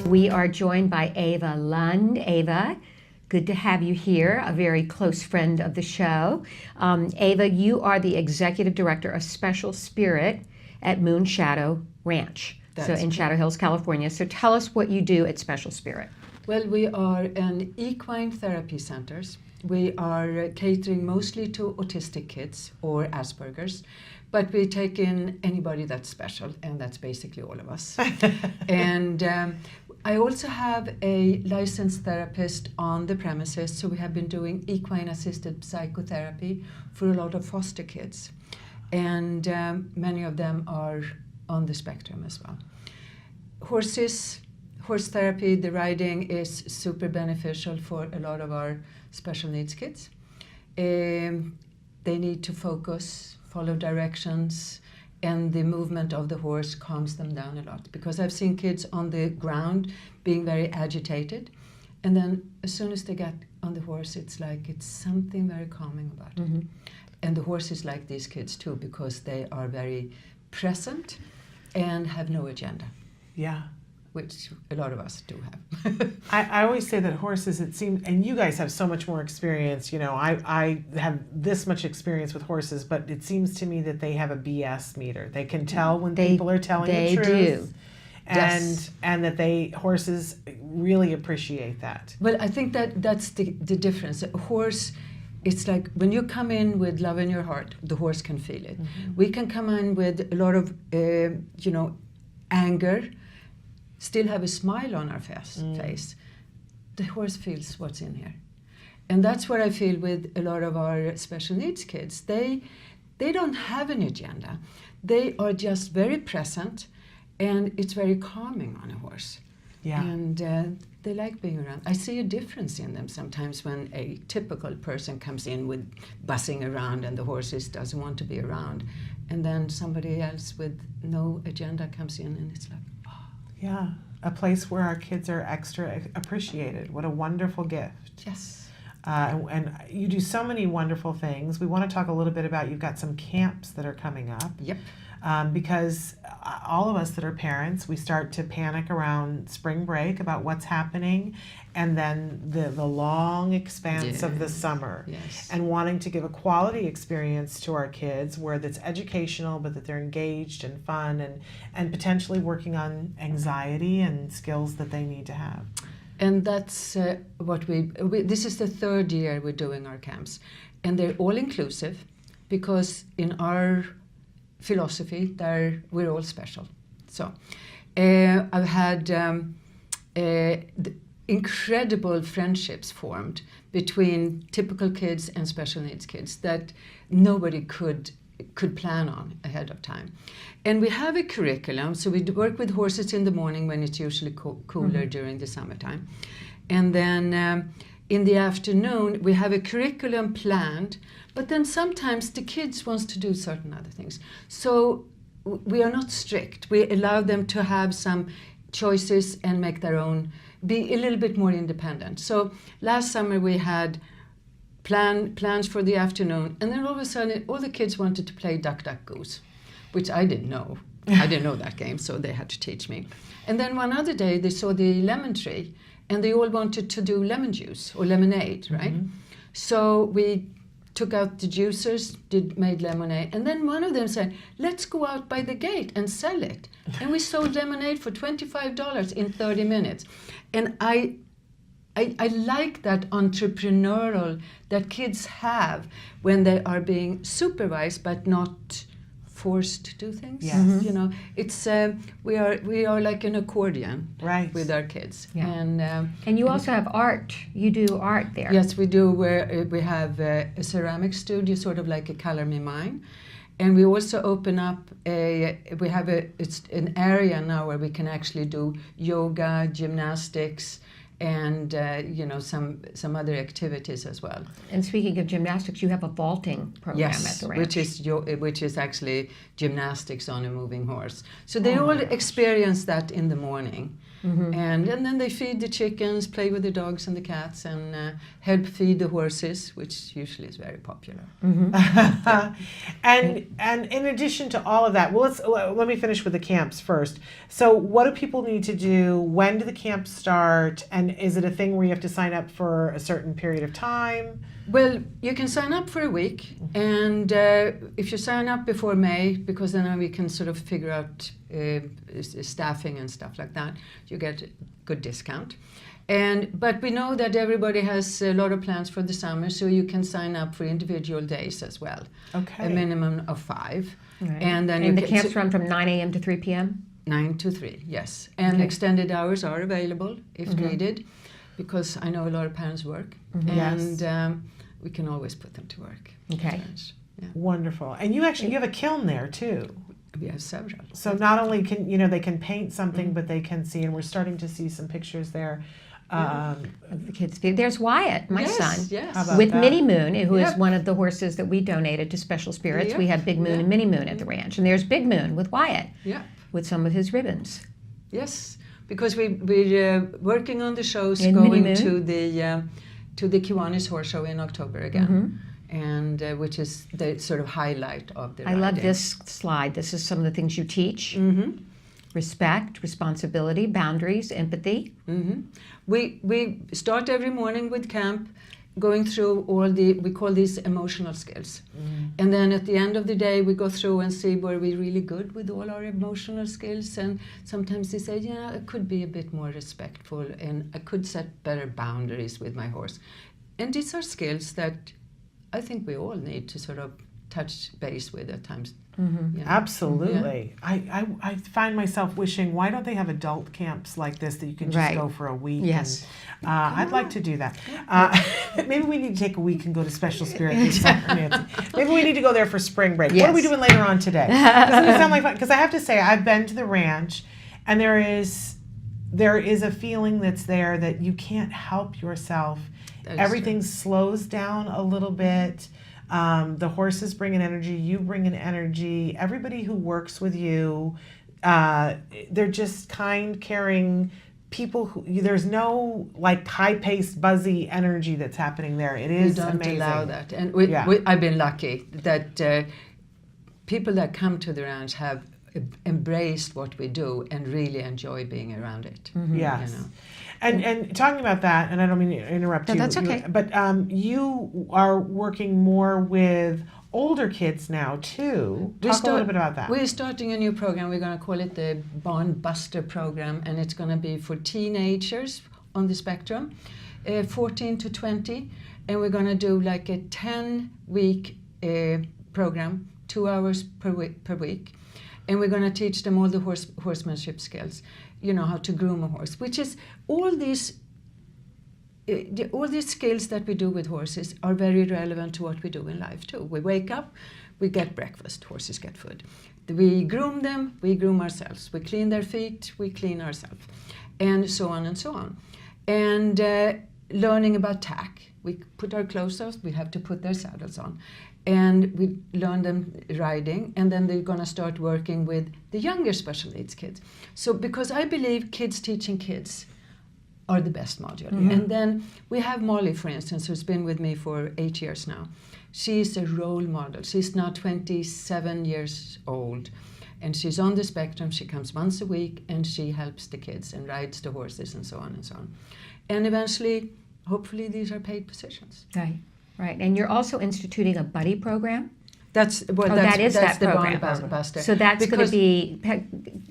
We are joined by Eva Lund. Eva, good to have you here, a very close friend of the show. Eva, you are the Executive Director of Special Spirit at Moon Shadow Ranch, in Shadow Hills, California. So tell us what you do at Special Spirit. Well, we are an equine therapy centers. We are catering mostly to autistic kids or Asperger's, but we take in anybody that's special, and that's basically all of us. And I also have a licensed therapist on the premises, so we have been doing equine-assisted psychotherapy for a lot of foster kids. And many of them are on the spectrum as well. Horse therapy, the riding is super beneficial for a lot of our special needs kids. They need to focus, follow directions, and the movement of the horse calms them down a lot. Because I've seen kids on the ground being very agitated, and then as soon as they get on the horse, it's like it's something very calming about it. Mm-hmm. And the horse is like these kids too, because they are very present and have no agenda. Yeah. Which a lot of us do have. I always say that horses, it seems, and you guys have so much more experience, you know, I have this much experience with horses, but it seems to me that they have a BS meter. They can tell when people are telling the truth. They do. And that horses really appreciate that. Well, I think that's the difference. A horse, it's like when you come in with love in your heart, the horse can feel it. Mm-hmm. We can come in with a lot of, anger, still have a smile on our face. The horse feels what's in here. And that's what I feel with a lot of our special needs kids. They don't have an agenda. They are just very present, and it's very calming on a horse. Yeah. And they like being around. I see a difference in them sometimes when a typical person comes in with buzzing around and the horses doesn't want to be around. And then somebody else with no agenda comes in, and it's like, yeah, a place where our kids are extra appreciated. What a wonderful gift. Yes. And you do so many wonderful things. We want to talk a little bit about, you've got some camps that are coming up. Yep. Because all of us that are parents, we start to panic around spring break about what's happening, and then the long expanse of the summer. Yes. And wanting to give a quality experience to our kids where that's educational, but that they're engaged and fun, and potentially working on anxiety and skills that they need to have. And that's what this is the third year we're doing our camps. And they're all inclusive, because in our philosophy, we're all special. So I've had incredible friendships formed between typical kids and special needs kids that nobody could plan on ahead of time. And we have a curriculum, so we work with horses in the morning when it's usually cooler during the summertime. And then in the afternoon, we have a curriculum planned, but then sometimes the kids wants to do certain other things. So we are not strict. We allow them to have some choices and make their own, be a little bit more independent. So last summer we had plans for the afternoon, and then all of a sudden all the kids wanted to play Duck, Duck, Goose, which I didn't know. I didn't know that game, so they had to teach me. And then one other day they saw the lemon tree, and they all wanted to do lemon juice or lemonade, right? Mm-hmm. So we took out the juicers, made lemonade, and then one of them said, let's go out by the gate and sell it. And we sold lemonade for $25 in 30 minutes. And I like that entrepreneurial that kids have when they are being supervised but not forced to do things. Yes. Mm-hmm. You know, it's we are like an accordion, right, with our kids. Yeah. And you also have art. You do art there. Yes, we do. Where we have a ceramic studio, sort of like a Color Me Mine, and we also open up it's an area now where we can actually do yoga, gymnastics, and some other activities as well. And speaking of gymnastics, you have a vaulting program at the ranch. which is actually gymnastics on a moving horse. So they all experience that in the morning. And then they feed the chickens, play with the dogs and the cats, and help feed the horses, which usually is very popular. And in addition to all of that, well, let me finish with the camps first. So what do people need to do? When do the camps start? And is it a thing where you have to sign up for a certain period of time? Well, you can sign up for a week, and if you sign up before May, because then we can sort of figure out staffing and stuff like that, you get a good discount. But we know that everybody has a lot of plans for the summer, so you can sign up for individual days as well. Okay. A minimum of 5. Right. And then and the camps run from 9 a.m. to 3 p.m.? 9 to 3, yes. And extended hours are available if needed, because I know a lot of parents work. And we can always put them to work. Okay. Yeah. Wonderful. And you have a kiln there too. We have several. So not only can they can paint something, but they can see, and we're starting to see some pictures there. The kids. There's Wyatt, my son, Yes. with Minnie Moon, who is one of the horses that we donated to Special Spirits. Yep. We had Big Moon and Minnie Moon at the ranch, and there's Big Moon with Wyatt, with some of his ribbons. Yes, because we're working on the shows And going to the Kiwanis Horse Show in October again. And which is the sort of highlight of the I love riding. this slide. This is some of the things you teach. Respect, responsibility, boundaries, empathy. We start every morning with camp, going through we call these emotional skills. And then at the end of the day, we go through and see were we really good with all our emotional skills. And sometimes they say, I could be a bit more respectful, and I could set better boundaries with my horse. And these are skills that I think we all need to sort of touch base with at times. Absolutely. I find myself wishing, why don't they have adult camps like this that you can just go for a week? Yes. And, I'd like to do that. Maybe we need to take a week and go to Special Spirit this summer, Nancy. Maybe we need to go there for spring break. What are we doing later on today? Doesn't it sound like fun? Because I have to say, I've been to the ranch, and there is a feeling that's there that you can't help yourself. Everything slows down a little bit. The horses bring an energy, you bring an energy. Everybody who works with you, they're just kind, caring people. There's no like high-paced, buzzy energy that's happening there. It is amazing. We don't allow that. And I've been lucky that people that come to the ranch have embraced what we do and really enjoy being around it. Yes. And talking about that, and I don't mean to interrupt you. That's okay. But you are working more with older kids now too. Talk a little bit about that. We're starting a new program. We're going to call it the Bond Buster program, and it's going to be for teenagers on the spectrum, 14 to 20, and we're going to do like a 10-week program, 2 hours per week. And we're going to teach them all the horsemanship skills, how to groom a horse, which is all these skills that we do with horses are very relevant to what we do in life too. We wake up, we get breakfast, horses get food. We groom them, we groom ourselves. We clean their feet, we clean ourselves, and so on and so on. And learning about tack. We put our clothes on, we have to put their saddles on. And we learn them riding, and then they're going to start working with the younger special needs kids. So because I believe kids teaching kids are the best module. And then we have Molly, for instance, who's been with me for 8 years now. She's a role model. She's now 27 years old, and she's on the spectrum. She comes once a week, and she helps the kids and rides the horses and so on and so on. And eventually, hopefully, these are paid positions. Right, and you're also instituting a buddy program? That's the program. Bond Buster. So that's going to be,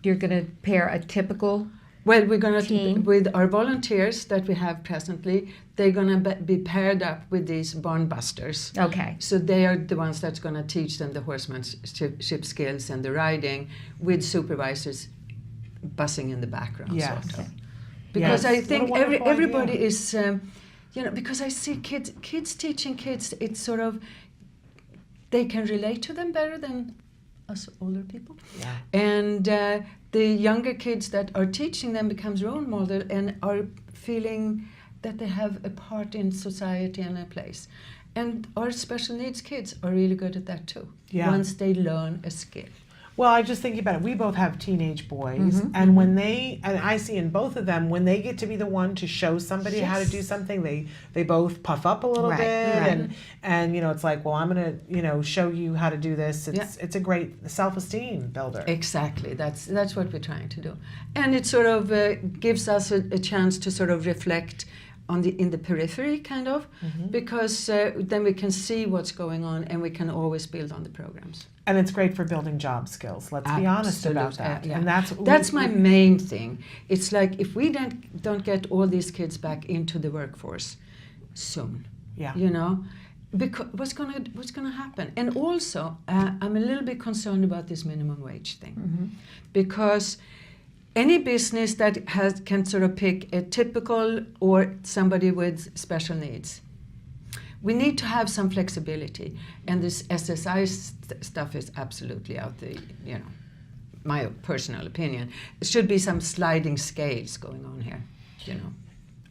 you're going to pair a typical Well, we're going team? to, with our volunteers that we have presently, they're going to be paired up with these Bond Busters. Okay. So they are the ones that's going to teach them the horsemanship skills and the riding, with supervisors bussing in the background, sort of. Because I think everybody is... because I see kids teaching kids, it's sort of, they can relate to them better than us older people. And the younger kids that are teaching them becomes role model and are feeling that they have a part in society and a place. And our special needs kids are really good at that too, once they learn a skill. Well, I just thinking about it. We both have teenage boys, and when and I see in both of them, when they get to be the one to show somebody how to do something, they both puff up a little bit, and it's like, well, I'm gonna show you how to do this. It's a great self-esteem builder. Exactly. That's what we're trying to do, and it sort of gives us a chance to sort of reflect in the periphery, kind of, because then we can see what's going on, and we can always build on the programs. And it's great for building job skills. Let's be honest about that. Yeah. And that's my main thing. It's like if we don't get all these kids back into the workforce soon, because what's gonna happen? And also, I'm a little bit concerned about this minimum wage thing, because any business that can sort of pick a typical or somebody with special needs, we need to have some flexibility, and this SSI stuff is absolutely out the, my personal opinion. There should be some sliding scales going on here,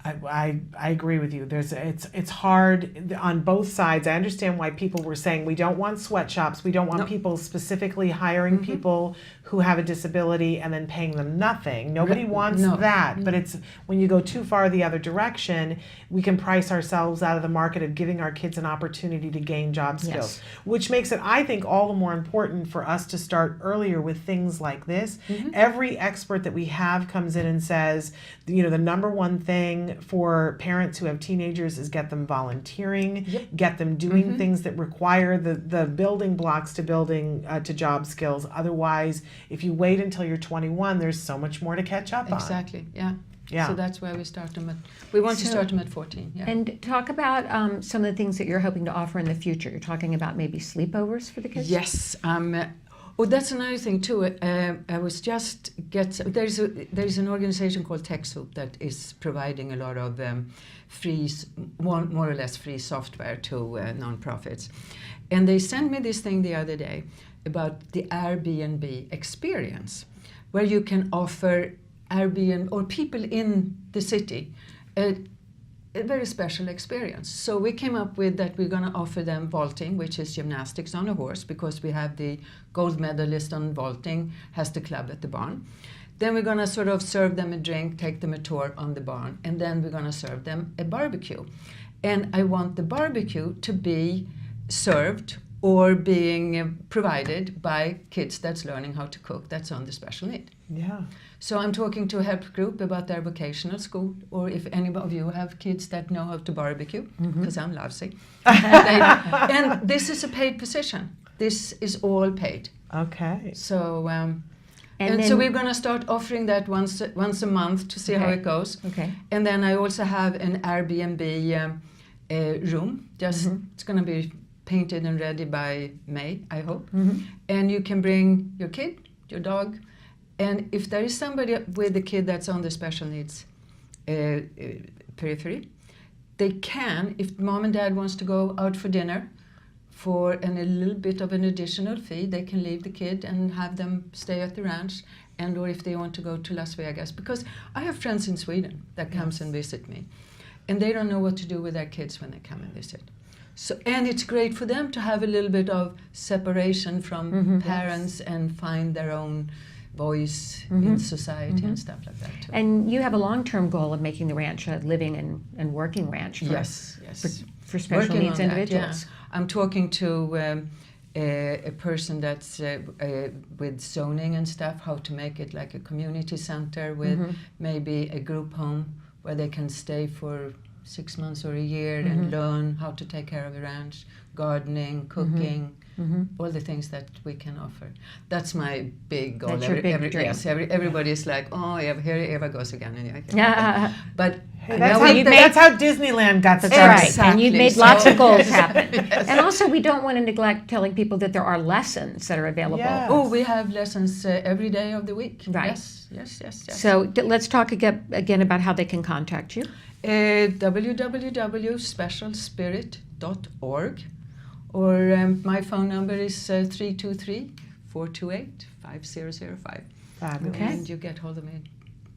I agree with you. It's hard on both sides. I understand why people were saying we don't want sweatshops. We don't want people specifically hiring people who have a disability and then paying them nothing. Nobody wants that. But it's when you go too far the other direction, we can price ourselves out of the market of giving our kids an opportunity to gain job skills, which makes it, I think, all the more important for us to start earlier with things like this. Every expert that we have comes in and says, the number one thing for parents who have teenagers is get them volunteering, get them doing things that require the building blocks to to job skills. Otherwise, if you wait until you're 21, there's so much more to catch up on. Exactly, yeah. So that's why we start them we want to start them at 14. Yeah. And talk about some of the things that you're hoping to offer in the future. You're talking about maybe sleepovers for the kids? Yes. That's another thing too. I was just there's an organization called TechSoup that is providing a lot of free, more or less free software to nonprofits, and they sent me this thing the other day about the Airbnb experience, where you can offer Airbnb or people in the city a very special experience. So we came up with that we're going to offer them vaulting, which is gymnastics on a horse, because we have the gold medalist on vaulting, has the club at the barn. Then we're going to sort of serve them a drink, take them a tour on the barn, and then we're going to serve them a barbecue. And I want the barbecue to be served or being provided by kids that's learning how to cook, that's on the special need. Yeah. So I'm talking to a help group about their vocational school, or if any of you have kids that know how to barbecue, because I'm lousy. And this is a paid position. This is all paid. Okay. So so we're going to start offering that once a month to see how it goes. Okay. And then I also have an Airbnb room. It's going to be painted and ready by May, I hope. And you can bring your kid, your dog, and if there is somebody with a kid that's on the special needs periphery, they can, if mom and dad wants to go out for dinner for a little bit of an additional fee, they can leave the kid and have them stay at the ranch, and or if they want to go to Las Vegas. Because I have friends in Sweden that comes and visit me, and they don't know what to do with their kids when they come and visit. So, and it's great for them to have a little bit of separation from parents and find their own voice in society and stuff like that too. And you have a long-term goal of making the ranch a living and working ranch for special Working needs on that, individuals. I'm talking to a person that's with zoning and stuff, how to make it like a community center with maybe a group home where they can stay for 6 months or a year and learn how to take care of a ranch, gardening, cooking, all the things that we can offer. That's my big goal. That's your big dream. Yes, everybody's like, oh, here Eva goes again. But hey, that's how Disneyland got started. Right, Exactly. and you've made lots of goals happen. And also, we don't want to neglect telling people that there are lessons that are available. Yes. Oh, we have lessons every day of the week. Right. Yes. So let's talk again about how they can contact you. www.specialspirit.org, or my phone number is 323-428-5005. Fabulous. Okay. And you get hold of me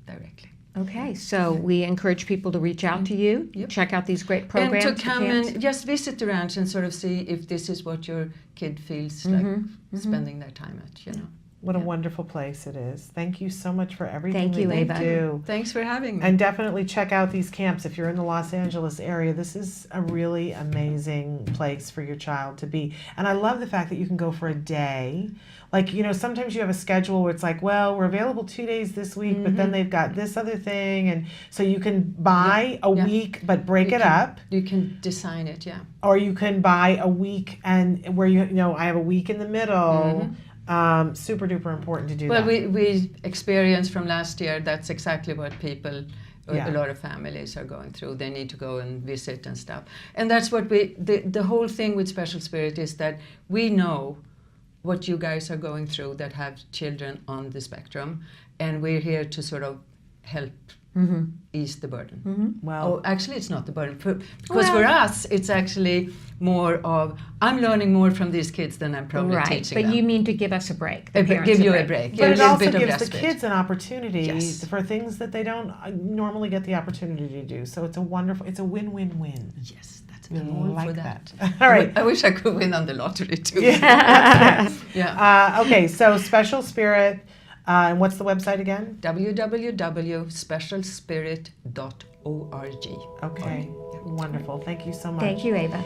directly. Okay, so we encourage people to reach out to you, check out these great programs. And to come and just visit the ranch and sort of see if this is what your kid feels like spending their time at, What a wonderful place it is. Thank you so much for everything Thank you, that you Eva. do. Thanks for having me. And definitely check out these camps if you're in the Los Angeles area. This is a really amazing place for your child to be. And I love the fact that you can go for a day. Like, you know, sometimes you have a schedule where it's like, well, we're available 2 days this week, but then they've got this other thing. And so you can buy a week, but break it up. You can design it, yeah. Or you can buy a week and where you know, I have a week in the middle. Super duper important to do that. Well, we experienced from last year, that's exactly what people, Yeah. a lot of families are going through. They need to go and visit and stuff. And that's what the whole thing with Special Spirit is that we know what you guys are going through that have children on the spectrum, and we're here to sort of help ease the burden. Well, Actually, it's not the burden. Because for us, it's actually more of, I'm learning more from these kids than I'm probably Right, teaching but them. you mean to give us a break. The parents Give you a break. but a it little also bit of gives the respite. kids an opportunity Yes. for things that they don't normally get the opportunity to do. So it's a wonderful, it's a win-win-win. Yes, that's We all like for that. All right. I wish I could win on the lottery too. Yeah. Okay, so Special Spirit, and what's the website again? www.specialspirit.org. Okay, wonderful. Thank you so much. Thank you, Eva.